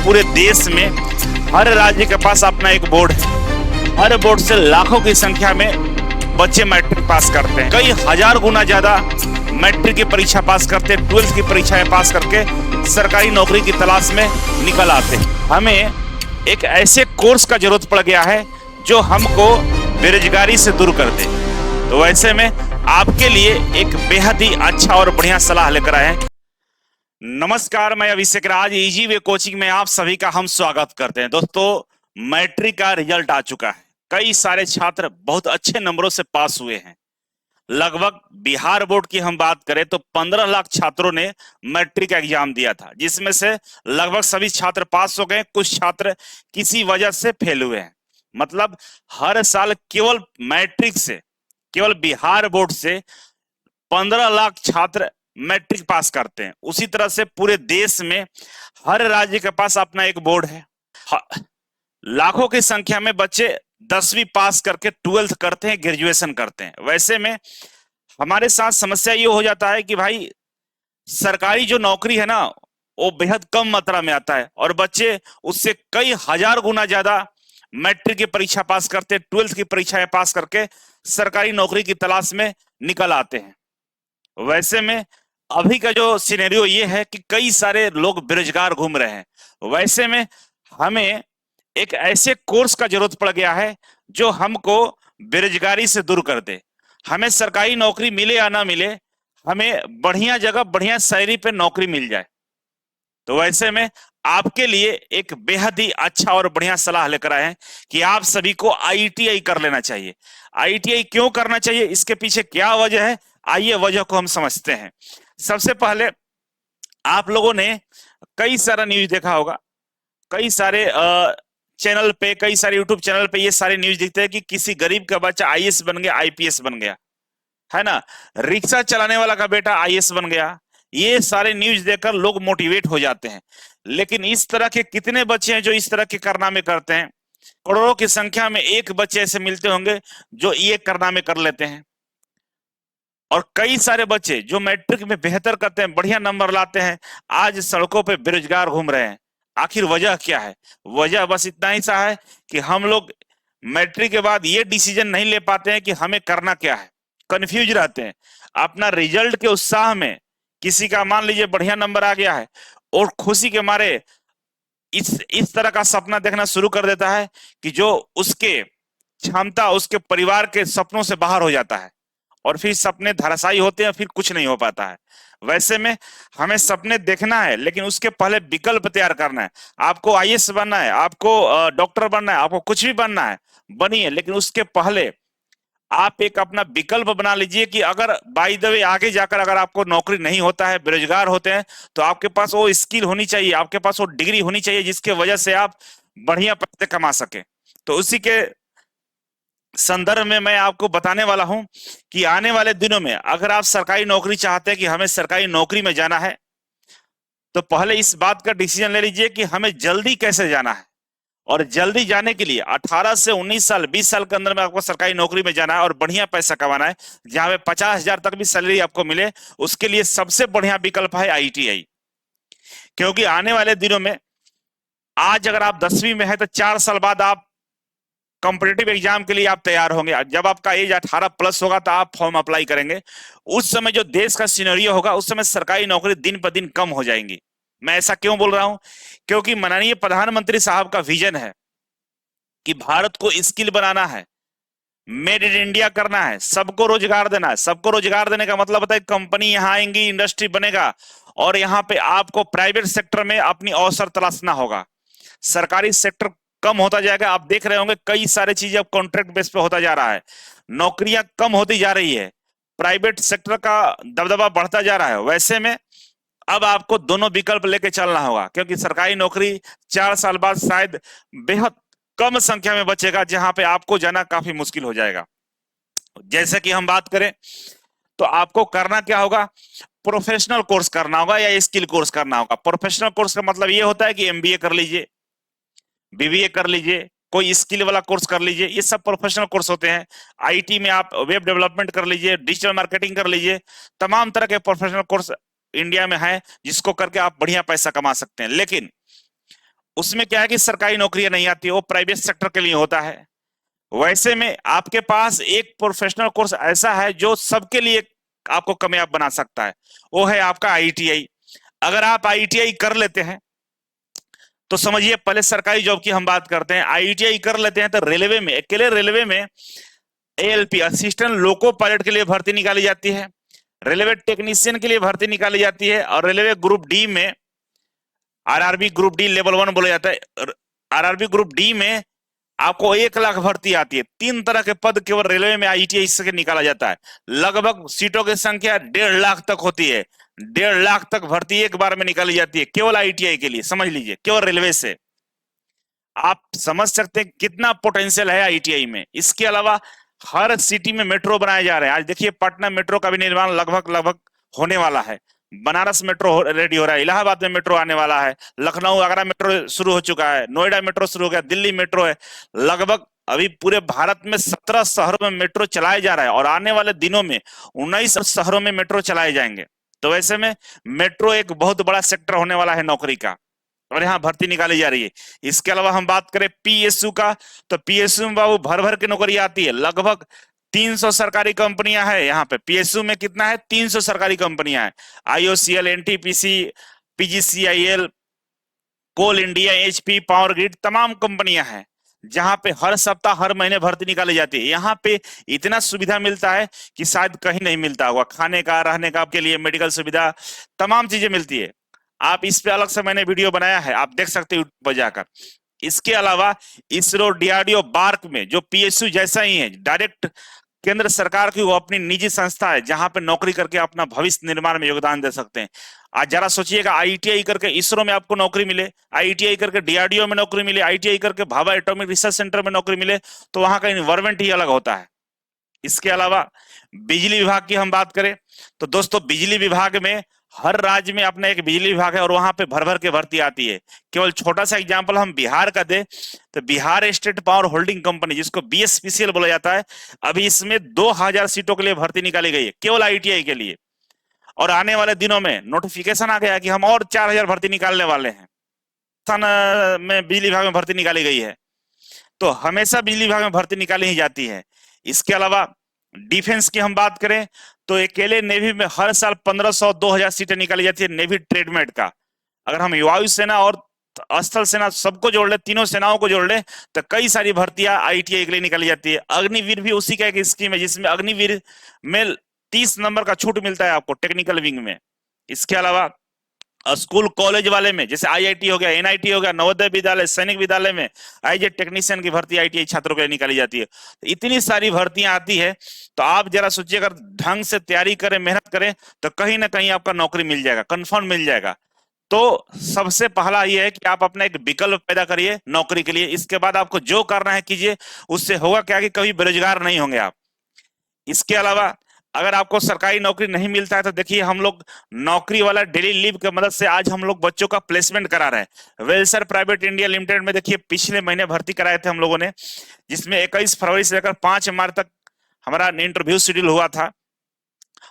पूरे देश में हर राज्य के पास अपना एक बोर्ड है। हर बोर्ड से लाखों की संख्या में बच्चे मैट्रिक पास करते हैं। कई हजार गुना ज्यादा मैट्रिक की परीक्षा पास करते हैं, 12th की परीक्षाएं पास करके सरकारी नौकरी की तलाश में निकल आते हैं। हमें एक ऐसे कोर्स का जरूरत पड़ गया है जो हमको बेरोजगारी से दूर कर दे। तो वैसे में आपके लिए एक बेहद ही अच्छा और बढ़िया सलाह लेकर आए हैं। नमस्कार, मैं अभिषेक राज, इजी वे कोचिंग में आप सभी का हम स्वागत करते हैं। दोस्तों, मैट्रिक का रिजल्ट आ चुका है। कई सारे छात्र बहुत अच्छे नंबरों से पास हुए हैं। लगभग बिहार बोर्ड की हम बात करें तो 15 लाख छात्रों ने मैट्रिक का एग्जाम दिया था, जिसमें से लगभग सभी छात्र पास हो गए। कुछ छात्र किसी वजह से फेल हुए हैं। मतलब हर साल केवल मैट्रिक से, केवल बिहार बोर्ड से 15 लाख छात्र मैट्रिक पास करते हैं। उसी तरह से पूरे देश में हर राज्य के पास अपना एक बोर्ड है। लाखों की संख्या में बच्चे 10वीं पास करके 12th करते हैं, ग्रेजुएशन करते हैं। वैसे में हमारे साथ समस्या ये हो जाता है कि भाई सरकारी जो नौकरी है ना, वो बेहद कम मात्रा में आता है और बच्चे उससे कई हजार गुना ज्यादा मैट्रिक की परीक्षा पास करते हैं, 12th की परीक्षाएं पास करके सरकारी नौकरी की तलाश में निकल आते हैं। वैसे में अभी का जो सिनेरियो ये है कि कई सारे लोग बेरोजगार घूम रहे हैं। वैसे में हमें एक ऐसे कोर्स का जरूरत पड़ गया है जो हमको बेरोजगारी से दूर कर दे। हमें सरकारी नौकरी मिले या ना मिले, हमें बढ़िया जगह बढ़िया सैलरी पे नौकरी मिल जाए। तो वैसे में आपके लिए एक बेहद ही अच्छा और बढ़िया सलाह लेकर आए हैं कि आप सभी को आईटीआई कर लेना चाहिए। आईटीआई क्यों करना चाहिए, इसके पीछे क्या वजह है, आइए वजह को हम समझते हैं। सबसे पहले आप लोगों ने कई सारा न्यूज देखा होगा, कई सारे चैनल पे, कई सारे यूट्यूब चैनल पे ये सारे न्यूज दिखते हैं कि किसी गरीब का बच्चा आईएएस बन गया, आईपीएस बन गया, है ना। रिक्शा चलाने वाला का बेटा आईएएस बन गया। ये सारे न्यूज देखकर लोग मोटिवेट हो जाते हैं। लेकिन इस तरह के कितने बच्चे हैं जो इस तरह के कारनामे करते हैं? करोड़ों की संख्या में एक बच्चे ऐसे मिलते होंगे जो ये कारनामे कर लेते हैं। और कई सारे बच्चे जो मैट्रिक में बेहतर करते हैं, बढ़िया नंबर लाते हैं, आज सड़कों पे बेरोजगार घूम रहे हैं। आखिर वजह क्या है? वजह बस इतना ही सा है कि हम लोग मैट्रिक के बाद ये डिसीजन नहीं ले पाते हैं कि हमें करना क्या है, कंफ्यूज रहते हैं। अपना रिजल्ट के उत्साह में किसी का मान लीजिए बढ़िया नंबर आ गया है और खुशी के मारे इस तरह का सपना देखना शुरू कर देता है कि जो उसके क्षमता, उसके परिवार के सपनों से बाहर हो जाता है और फिर सपने धराशायी होते हैं, फिर कुछ नहीं हो पाता है। वैसे में हमें सपने देखना है, लेकिन उसके पहले विकल्प तैयार करना है। आपको आईएएस बनना है, आपको डॉक्टर बनना है, आपको कुछ भी बनना है, बनिए, लेकिन उसके पहले आप एक अपना विकल्प बना लीजिए कि अगर बाय द वे आगे जाकर अगर आपको नौकरी नहीं होता है, बेरोजगार होते हैं, तो आपके पास वो स्किल होनी चाहिए, आपके पास वो डिग्री होनी चाहिए जिसके वजह से आप बढ़िया पैसे कमा सके। तो उसी के संदर्भ में मैं आपको बताने वाला हूं कि आने वाले दिनों में अगर आप सरकारी नौकरी चाहते हैं कि हमें सरकारी नौकरी में जाना है, तो पहले इस बात का डिसीजन ले लीजिए कि हमें जल्दी कैसे जाना है। और जल्दी जाने के लिए 18 से 19 साल, 20 साल के अंदर में आपको सरकारी नौकरी में जाना है और बढ़िया पैसा कमाना है, जहां पे 50,000 तक भी सैलरी आपको मिले। उसके लिए सबसे बढ़िया विकल्प है आईटीआई। क्योंकि आने वाले दिनों में, आज अगर आप 10वीं में है तो 4 साल बाद आप कॉम्पिटेटिव एग्जाम के लिए आप तैयार होंगे। जब आपका एज 18 प्लस होगा तो आप फॉर्म अप्लाई करेंगे। उस समय जो देश का सिनेरियो होगा, उस समय सरकारी नौकरी दिन पर दिन कम हो जाएंगी। मैं ऐसा क्यों बोल रहा हूं? क्योंकि माननीय प्रधानमंत्री साहब का विजन है कि भारत को स्किल बनाना है, मेड इन इंडिया करना है, सबको रोजगार देना है। सबको रोजगार देने का मतलब होता है कंपनी यहां आएंगी, इंडस्ट्री बनेगा और यहां पे आपको प्राइवेट सेक्टर में अपनी अवसर तलाशना होगा। सरकारी सेक्टर कम होता जाएगा। आप देख रहे होंगे कई सारी चीजें अब कॉन्ट्रैक्ट बेस पे होता जा रहा है, नौकरियां कम होती जा रही है, प्राइवेट सेक्टर का दबदबा बढ़ता जा रहा है। वैसे में अब आपको दोनों विकल्प लेके चलना होगा, क्योंकि सरकारी नौकरी 4 साल बाद शायद बेहद कम संख्या में बचेगा, जहां पे आपको जाना काफी मुश्किल हो जाएगा। जैसे कि हम बात करें तो आपको करना क्या होगा? प्रोफेशनल कोर्स करना होगा या स्किल कोर्स करना होगा। प्रोफेशनल कोर्स का मतलब ये होता है कि एमबीए कर लीजिए, बीबीए कर लीजिए, कोई स्किल वाला कोर्स कर लीजिए, ये सब प्रोफेशनल कोर्स होते हैं। आईटी में आप वेब डेवलपमेंट कर लीजिए, डिजिटल मार्केटिंग कर लीजिए, तमाम तरह के प्रोफेशनल कोर्स इंडिया में है जिसको करके आप बढ़िया पैसा कमा सकते हैं। लेकिन उसमें क्या है कि सरकारी नौकरियां नहीं आती, वो प्राइवेट सेक्टर के लिए होता है। वैसे में आपके पास एक प्रोफेशनल कोर्स ऐसा है जो सबके लिए आपको कामयाब बना सकता है, वो है आपका आईटीआई। अगर आप आईटीआई कर लेते हैं तो समझिए, पहले सरकारी जॉब की हम बात करते हैं, आईटीआई कर लेते हैं तो रेलवे में, अकेले रेलवे में एएलपी असिस्टेंट लोको पायलट के लिए भर्ती निकाली जाती है, रेलवे टेक्नीशियन के लिए भर्ती निकाली जाती है, और रेलवे ग्रुप डी में आरआरबी ग्रुप डी लेवल 1 बोला जाता है, आरआरबी ग्रुप डी में आपको 1 लाख भर्ती आती है। 3 तरह के पद केवल रेलवे में आईटीआई से निकाला जाता है। लगभग सीटों की संख्या 1.5 लाख तक होती है। 1.5 लाख तक भर्ती एक बार में निकाली जाती है केवल आईटीआई के लिए, समझ लीजिए, केवल रेलवे से। आप समझ सकते हैं कितना पोटेंशियल है आईटीआई में। इसके अलावा हर सिटी में मेट्रो बनाए जा रहे हैं। आज देखिए पटना मेट्रो का भी निर्माण लगभग लगभग होने वाला है, बनारस मेट्रो रेडी हो रहा है, इलाहाबाद में मेट्रो आने वाला है, लखनऊ आगरा मेट्रो शुरू हो चुका है, नोएडा मेट्रो शुरू हो गया, दिल्ली मेट्रो है। लगभग अभी पूरे भारत में 17 शहरों में मेट्रो चलाया जा रहा है, और आने वाले दिनों में 19 शहरों में मेट्रो चलाए जाएंगे। तो वैसे में मेट्रो एक बहुत बड़ा सेक्टर होने वाला है नौकरी का, और यहाँ भर्ती निकाली जा रही है। इसके अलावा हम बात करें पीएसयू का, तो पीएसयू में बाबू भर भर के नौकरी आती है। लगभग 300 सरकारी कंपनियां हैं यहाँ पे। पीएसयू में कितना है? 300 सरकारी कंपनियां हैं। आईओसीएल, एनटीपीसी, पीजीसीआईएल, कोल इंडिया, एचपी, पावर ग्रिड, तमाम कंपनियां हैं जहां पे हर सप्ताह हर महीने भर्ती निकाली जाती है। यहाँ पे इतना सुविधा मिलता है कि शायद कहीं नहीं मिलता होगा, खाने का, रहने का, आपके लिए मेडिकल सुविधा, तमाम चीजें मिलती है। आप इस पे अलग से मैंने वीडियो बनाया है, आप देख सकते हो यूट्यूब पर जाकर। इसके अलावा इसरो, डीआरडीओ, बार्क में जो पीएसयू जैसा ही है, डायरेक्ट केंद्र सरकार की वो अपनी निजी संस्था है जहां पे नौकरी करके अपना भविष्य निर्माण में योगदान दे सकते हैं। आज जरा सोचिएगा, आईटीआई करके इसरो में आपको नौकरी मिले, आईटीआई करके डीआरडीओ में नौकरी मिले, आईटीआई करके भाभा एटॉमिक रिसर्च सेंटर में नौकरी मिले, तो वहां का इन्वायरमेंट ही अलग होता है। इसके अलावा बिजली विभाग की हम बात करें तो दोस्तों, बिजली विभाग में हर राज्य में अपना एक बिजली विभाग है, और वहां पे भर भर के भर्ती आती है। केवल छोटा सा एग्जांपल हम बिहार का दे तो Bihar state power holding company, जिसको बीएसपीसीएल बोला जाता है, अभी इसमें 2000 सीटों के लिए भर्ती निकाली गई है केवल आईटीआई के लिए। और आने वाले दिनों में नोटिफिकेशन आ गया कि हम और 4000 भर्ती निकालने वाले हैं। में बिजली विभाग में भर्ती निकाली गई है, तो हमेशा बिजली विभाग में भर्ती निकाली ही जाती है। इसके अलावा डिफेंस की हम बात करें तो अकेले नेवी में हर साल 1500-2000 सीटें निकाली जाती है नेवी ट्रेडमेट का। अगर हम वायुसेना और स्थल सेना सबको जोड़ ले, तीनों सेनाओं को जोड़ ले, तो कई सारी भर्तियां आईटीआई के लिए निकाली जाती है। अग्निवीर भी उसी का एक स्कीम है, जिसमें अग्निवीर में 30 नंबर का छूट मिलता है आपको टेक्निकल विंग में। इसके अलावा स्कूल कॉलेज वाले में जैसे आईआईटी हो गया, एनआईटी हो गया, नवोदय विद्यालय, सैनिक विद्यालय में आईजेड टेक्नीशियन की भर्ती आईटीआई छात्रों के लिए निकाली जाती है। तो इतनी सारी भर्तियां आती है, तो आप जरा सोचिए, अगर ढंग से तैयारी करें, मेहनत करें, तो कहीं ना कहीं आपका नौकरी मिल जाएगा, कंफर्म मिल जाएगा। तो सबसे पहला यह है कि आप अपना एक विकल्प पैदा करिए नौकरी के लिए। इसके बाद आपको जो करना है कीजिए, उससे होगा क्या कि कभी बेरोजगार नहीं होंगे आप। इसके अलावा अगर आपको सरकारी नौकरी नहीं मिलता है तो देखिए, हम लोग नौकरी वाला डेली लीव की मदद से आज हम लोग बच्चों का प्लेसमेंट करा रहे हैं। वेलसर प्राइवेट इंडिया लिमिटेड में देखिए पिछले महीने भर्ती कराए थे हम लोगों ने, जिसमें 21 फरवरी से लेकर 5 मार्च तक हमारा इंटरव्यू शेड्यूल हुआ था।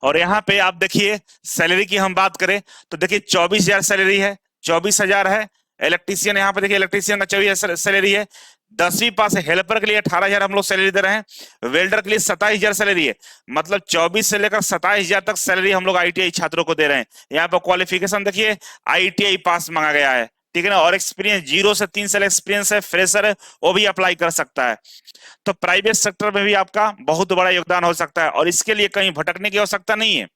और यहाँ पे आप देखिए सैलरी की हम बात करें तो देखिए 24,000 सैलरी है, 24,000 है। इलेक्ट्रीशियन, यहाँ पे देखिए इलेक्ट्रीशियन का 24,000 सैलरी है। 10वीं पास हेल्पर के लिए 18,000 हम लोग सैलरी दे रहे हैं। वेल्डर के लिए 27,000 सैलरी है। मतलब 24 से लेकर 27,000 तक सैलरी हम लोग आईटीआई छात्रों को दे रहे हैं। यहाँ पर क्वालिफिकेशन देखिए आईटीआई पास मांगा गया है, ठीक है ना। और एक्सपीरियंस 0 से 3 साल एक्सपीरियंस है, फ्रेशर है, वो भी अप्लाई कर सकता है। तो प्राइवेट सेक्टर में भी आपका बहुत बड़ा योगदान हो सकता है, और इसके लिए कहीं भटकने की आवश्यकता नहीं है।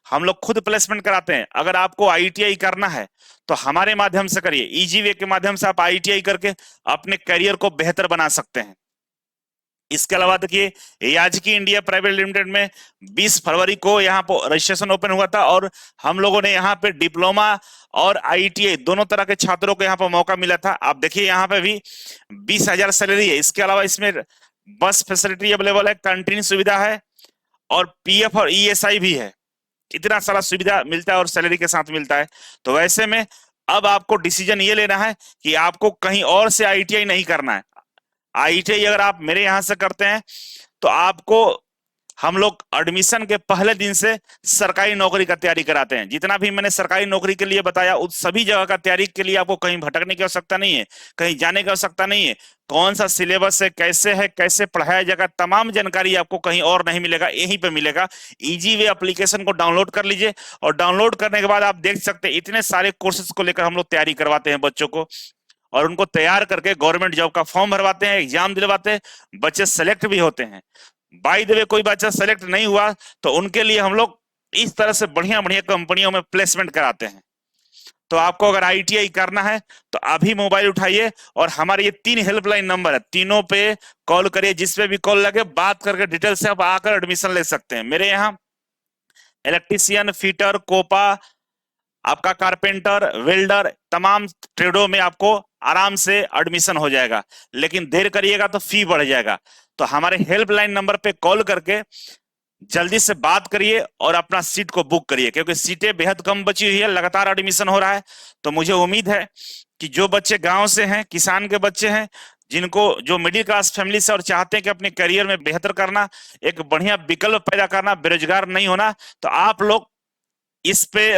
हम लोग खुद प्लेसमेंट कराते हैं। अगर आपको आईटीआई करना है तो हमारे माध्यम से करिए, इजी वे के माध्यम से आप आईटीआई करके अपने करियर को बेहतर बना सकते हैं। इसके अलावा देखिए याजकी इंडिया प्राइवेट लिमिटेड में 20 फरवरी को यहाँ पर रजिस्ट्रेशन ओपन हुआ था, और हम लोगों ने यहाँ पे डिप्लोमा और आईटीआई दोनों तरह के छात्रों को यहाँ पर मौका मिला था। आप देखिए यहाँ पे भी 20,000 सैलरी है। इसके अलावा इसमें बस फैसिलिटी अवेलेबल है, कैंटीन सुविधा है, और पीएफ और ईएसआई भी है। इतना सारा सुविधा मिलता है और सैलरी के साथ मिलता है। तो वैसे में अब आपको डिसीजन ये लेना है कि आपको कहीं और से आईटीआई नहीं करना है। आईटीआई अगर आप मेरे यहां से करते हैं तो आपको हम लोग एडमिशन के पहले दिन से सरकारी नौकरी का तैयारी कराते हैं। जितना भी मैंने सरकारी नौकरी के लिए बताया, उस सभी जगह का तैयारी के लिए आपको कहीं भटकने की आवश्यकता नहीं है, कहीं जाने की आवश्यकता नहीं है। कौन सा सिलेबस है, कैसे पढ़ाया जाएगा, तमाम जानकारी आपको कहीं और नहीं मिलेगा, यहीं पे मिलेगा। इजी वे एप्लीकेशन को डाउनलोड कर लीजिए, और डाउनलोड करने के बाद आप देख सकते हैं इतने सारे कोर्सेज को लेकर हम लोग तैयारी करवाते हैं बच्चों को, और उनको तैयार करके गवर्नमेंट जॉब का फॉर्म भरवाते हैं, एग्जाम दिलवाते हैं, बच्चे सेलेक्ट भी होते हैं। बाय द वे कोई बच्चा सेलेक्ट नहीं हुआ तो उनके लिए हम लोग इस तरह से बढ़िया बढ़िया कंपनियों में प्लेसमेंट कराते हैं। तो आपको अगर आईटीआई करना है तो अभी मोबाइल उठाइए, और हमारे ये 3 हेल्पलाइन नंबर है, तीनों पे कॉल करिए। जिसपे भी कॉल लगे बात करके डिटेल से आप आकर एडमिशन ले सकते हैं। मेरे यहाँ इलेक्ट्रीशियन, फिटर, कोपा, आपका कारपेंटर, वेल्डर, तमाम ट्रेडों में आपको आराम से एडमिशन हो जाएगा। लेकिन देर करिएगा तो फी बढ़ जाएगा। तो हमारे हेल्पलाइन नंबर पे कॉल करके जल्दी से बात करिए और अपना सीट को बुक करिए, क्योंकि सीटें बेहद कम बची हुई है, लगातार एडमिशन हो रहा है। तो मुझे उम्मीद है कि जो बच्चे गांव से हैं, किसान के बच्चे हैं, जिनको जो मिडिल क्लास फैमिली से और चाहते हैं कि अपने करियर में बेहतर करना, एक बढ़िया विकल्प पैदा करना, बेरोजगार नहीं होना, तो आप लोग इस पे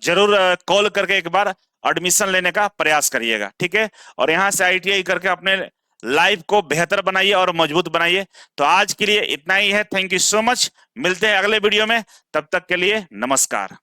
जरूर कॉल करके एक बार एडमिशन लेने का प्रयास करिएगा, ठीक है। और यहाँ से आईटीआई करके अपने लाइफ को बेहतर बनाइए और मजबूत बनाइए। तो आज के लिए इतना ही है। Thank you so much. मिलते हैं अगले वीडियो में, तब तक के लिए नमस्कार।